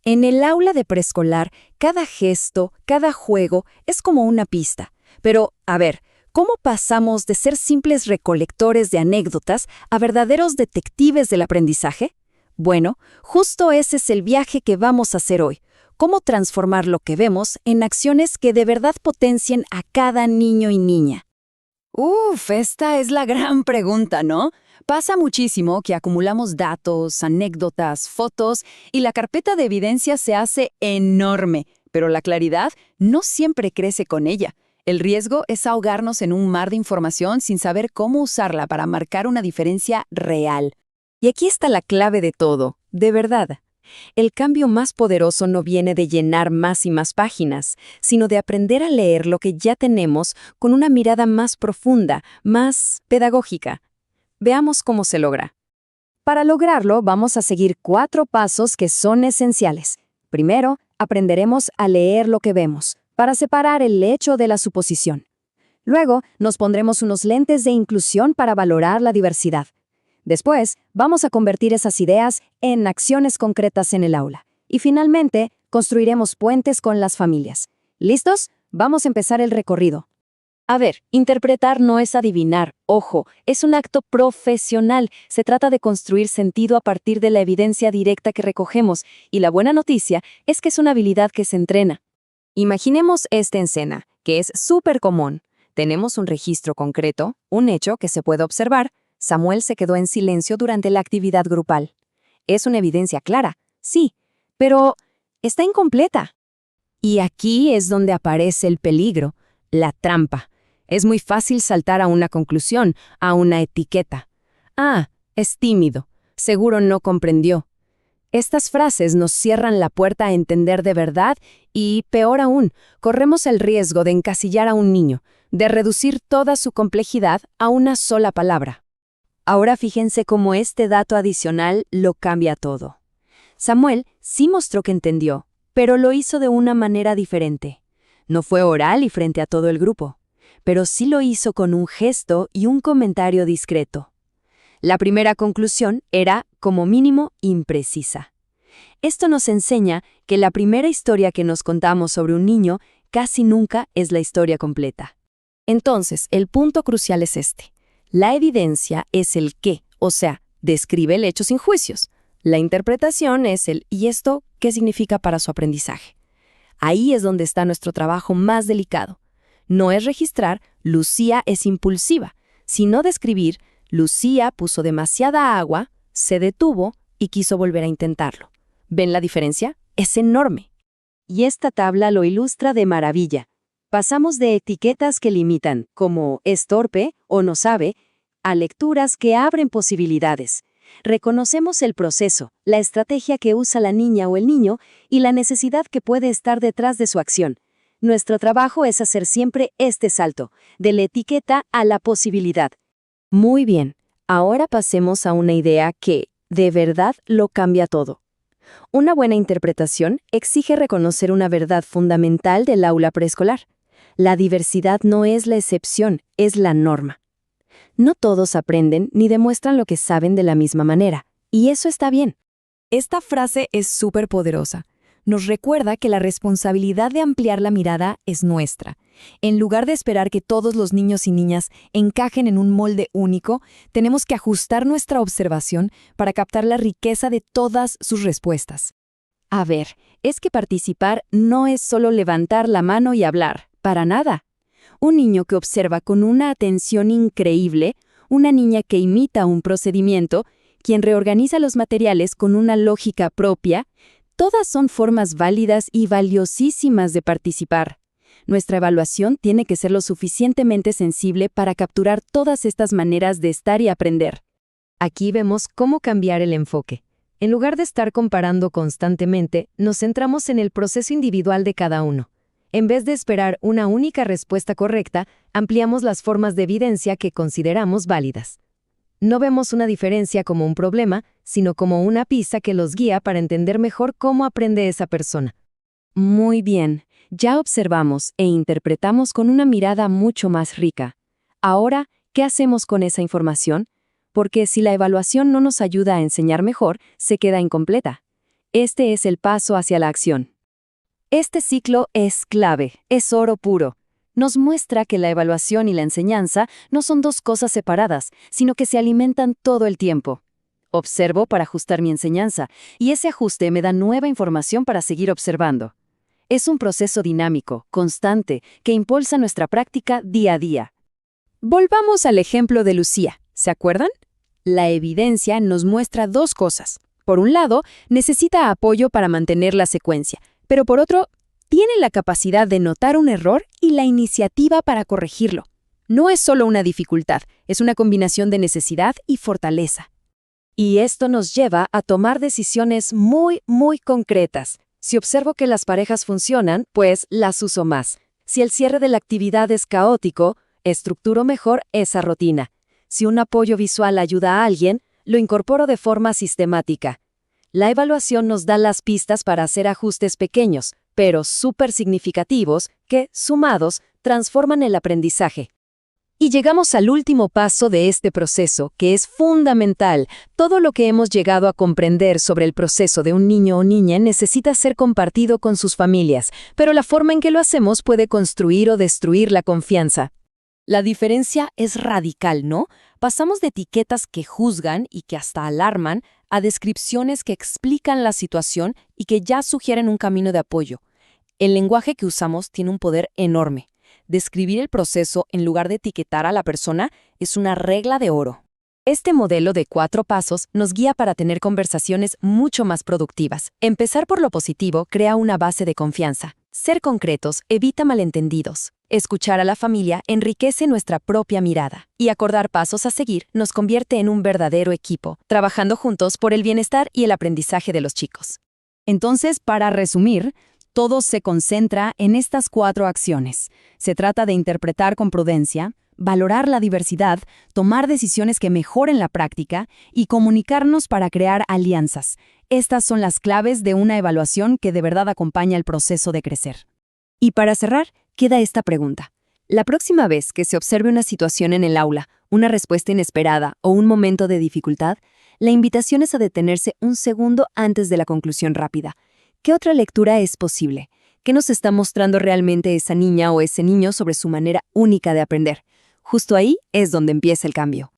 En el aula de preescolar, cada gesto, cada juego es como una pista. Pero, a ver, ¿cómo pasamos de ser simples recolectores de anécdotas a verdaderos detectives del aprendizaje? Bueno, justo ese es el viaje que vamos a hacer hoy. Cómo transformar lo que vemos en acciones que de verdad potencien a cada niño y niña. Esta es la gran pregunta, ¿no? Pasa muchísimo que acumulamos datos, anécdotas, fotos y la carpeta de evidencia se hace enorme, pero la claridad no siempre crece con ella. El riesgo es ahogarnos en un mar de información sin saber cómo usarla para marcar una diferencia real. Y aquí está la clave de todo, de verdad. El cambio más poderoso no viene de llenar más y más páginas, sino de aprender a leer lo que ya tenemos con una mirada más profunda, más pedagógica. Veamos cómo se logra. Para lograrlo, vamos a seguir 4 pasos que son esenciales. Primero, aprenderemos a leer lo que vemos, para separar el hecho de la suposición. Luego, nos pondremos unos lentes de inclusión para valorar la diversidad. Después, vamos a convertir esas ideas en acciones concretas en el aula. Y finalmente, construiremos puentes con las familias. ¿Listos? Vamos a empezar el recorrido. A ver, interpretar no es adivinar, ojo, es un acto profesional. Se trata de construir sentido a partir de la evidencia directa que recogemos, y la buena noticia es que es una habilidad que se entrena. Imaginemos esta escena, que es súper común. Tenemos un registro concreto, un hecho que se puede observar. Samuel se quedó en silencio durante la actividad grupal. Es una evidencia clara, sí, pero está incompleta. Y aquí es donde aparece el peligro, la trampa. Es muy fácil saltar a una conclusión, a una etiqueta. Ah, es tímido, seguro no comprendió. Estas frases nos cierran la puerta a entender de verdad y, peor aún, corremos el riesgo de encasillar a un niño, de reducir toda su complejidad a una sola palabra. Ahora fíjense cómo este dato adicional lo cambia todo. Samuel sí mostró que entendió, pero lo hizo de una manera diferente. No fue oral y frente a todo el grupo, pero sí lo hizo con un gesto y un comentario discreto. La primera conclusión era, como mínimo, imprecisa. Esto nos enseña que la primera historia que nos contamos sobre un niño casi nunca es la historia completa. Entonces, el punto crucial es este. La evidencia es el qué, o sea, describe el hecho sin juicios. La interpretación es el ¿y esto qué significa para su aprendizaje? Ahí es donde está nuestro trabajo más delicado. No es registrar, Lucía es impulsiva, sino describir, Lucía puso demasiada agua, se detuvo y quiso volver a intentarlo. ¿Ven la diferencia? Es enorme. Y esta tabla lo ilustra de maravilla. Pasamos de etiquetas que limitan, como es torpe o no sabe, a lecturas que abren posibilidades. Reconocemos el proceso, la estrategia que usa la niña o el niño y la necesidad que puede estar detrás de su acción. Nuestro trabajo es hacer siempre este salto, de la etiqueta a la posibilidad. Muy bien, ahora pasemos a una idea que, de verdad, lo cambia todo. Una buena interpretación exige reconocer una verdad fundamental del aula preescolar. La diversidad no es la excepción, es la norma. No todos aprenden ni demuestran lo que saben de la misma manera, y eso está bien. Esta frase es súper poderosa. Nos recuerda que la responsabilidad de ampliar la mirada es nuestra. En lugar de esperar que todos los niños y niñas encajen en un molde único, tenemos que ajustar nuestra observación para captar la riqueza de todas sus respuestas. A ver, es que participar no es solo levantar la mano y hablar. Para nada. Un niño que observa con una atención increíble, una niña que imita un procedimiento, quien reorganiza los materiales con una lógica propia, todas son formas válidas y valiosísimas de participar. Nuestra evaluación tiene que ser lo suficientemente sensible para capturar todas estas maneras de estar y aprender. Aquí vemos cómo cambiar el enfoque. En lugar de estar comparando constantemente, nos centramos en el proceso individual de cada uno. En vez de esperar una única respuesta correcta, ampliamos las formas de evidencia que consideramos válidas. No vemos una diferencia como un problema, sino como una pista que los guía para entender mejor cómo aprende esa persona. Muy bien, ya observamos e interpretamos con una mirada mucho más rica. Ahora, ¿qué hacemos con esa información? Porque si la evaluación no nos ayuda a enseñar mejor, se queda incompleta. Este es el paso hacia la acción. Este ciclo es clave, es oro puro. Nos muestra que la evaluación y la enseñanza no son dos cosas separadas, sino que se alimentan todo el tiempo. Observo para ajustar mi enseñanza, y ese ajuste me da nueva información para seguir observando. Es un proceso dinámico, constante, que impulsa nuestra práctica día a día. Volvamos al ejemplo de Lucía, ¿se acuerdan? La evidencia nos muestra dos cosas. Por un lado, necesita apoyo para mantener la secuencia, pero por otro, tiene la capacidad de notar un error y la iniciativa para corregirlo. No es solo una dificultad, es una combinación de necesidad y fortaleza. Y esto nos lleva a tomar decisiones muy concretas. Si observo que las parejas funcionan, pues las uso más. Si el cierre de la actividad es caótico, estructuro mejor esa rutina. Si un apoyo visual ayuda a alguien, lo incorporo de forma sistemática. La evaluación nos da las pistas para hacer ajustes pequeños, pero súper significativos, que, sumados, transforman el aprendizaje. Y llegamos al último paso de este proceso, que es fundamental. Todo lo que hemos llegado a comprender sobre el proceso de un niño o niña necesita ser compartido con sus familias, pero la forma en que lo hacemos puede construir o destruir la confianza. La diferencia es radical, ¿no? Pasamos de etiquetas que juzgan y que hasta alarman a descripciones que explican la situación y que ya sugieren un camino de apoyo. El lenguaje que usamos tiene un poder enorme. Describir el proceso en lugar de etiquetar a la persona es una regla de oro. Este modelo de 4 pasos nos guía para tener conversaciones mucho más productivas. Empezar por lo positivo crea una base de confianza. Ser concretos evita malentendidos. Escuchar a la familia enriquece nuestra propia mirada. Y acordar pasos a seguir nos convierte en un verdadero equipo, trabajando juntos por el bienestar y el aprendizaje de los chicos. Entonces, para resumir, todo se concentra en estas 4 acciones. Se trata de interpretar con prudencia, valorar la diversidad, tomar decisiones que mejoren la práctica y comunicarnos para crear alianzas. Estas son las claves de una evaluación que de verdad acompaña el proceso de crecer. Y para cerrar, queda esta pregunta. La próxima vez que se observe una situación en el aula, una respuesta inesperada o un momento de dificultad, la invitación es a detenerse un segundo antes de la conclusión rápida. ¿Qué otra lectura es posible? ¿Qué nos está mostrando realmente esa niña o ese niño sobre su manera única de aprender? Justo ahí es donde empieza el cambio.